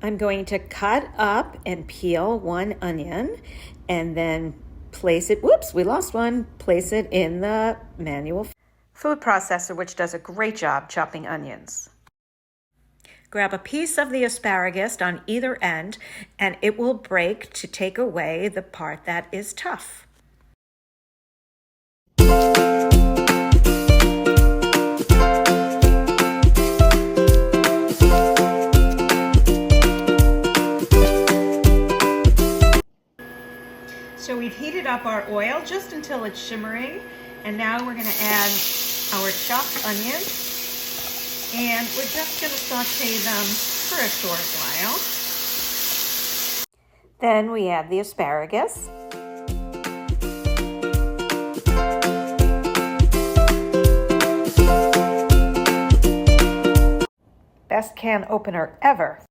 I'm going to cut up and peel one onion and then place it, whoops, we lost one, place it in the manual food processor, which does a great job chopping onions. Grab a piece of the asparagus on either end and it will break to take away the part that is tough. So we've heated up our oil just until it's shimmering, and now we're going to add our chopped onions, and we're just going to saute them for a short while. Then we add the asparagus. Best can opener ever.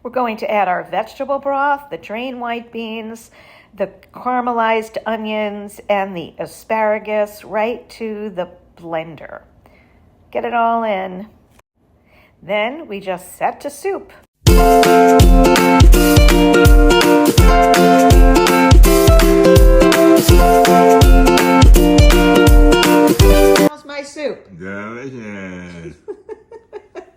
We're going to add our vegetable broth, the drained white beans, the caramelized onions, and the asparagus right to the blender. Get it all in. Then we just set to soup.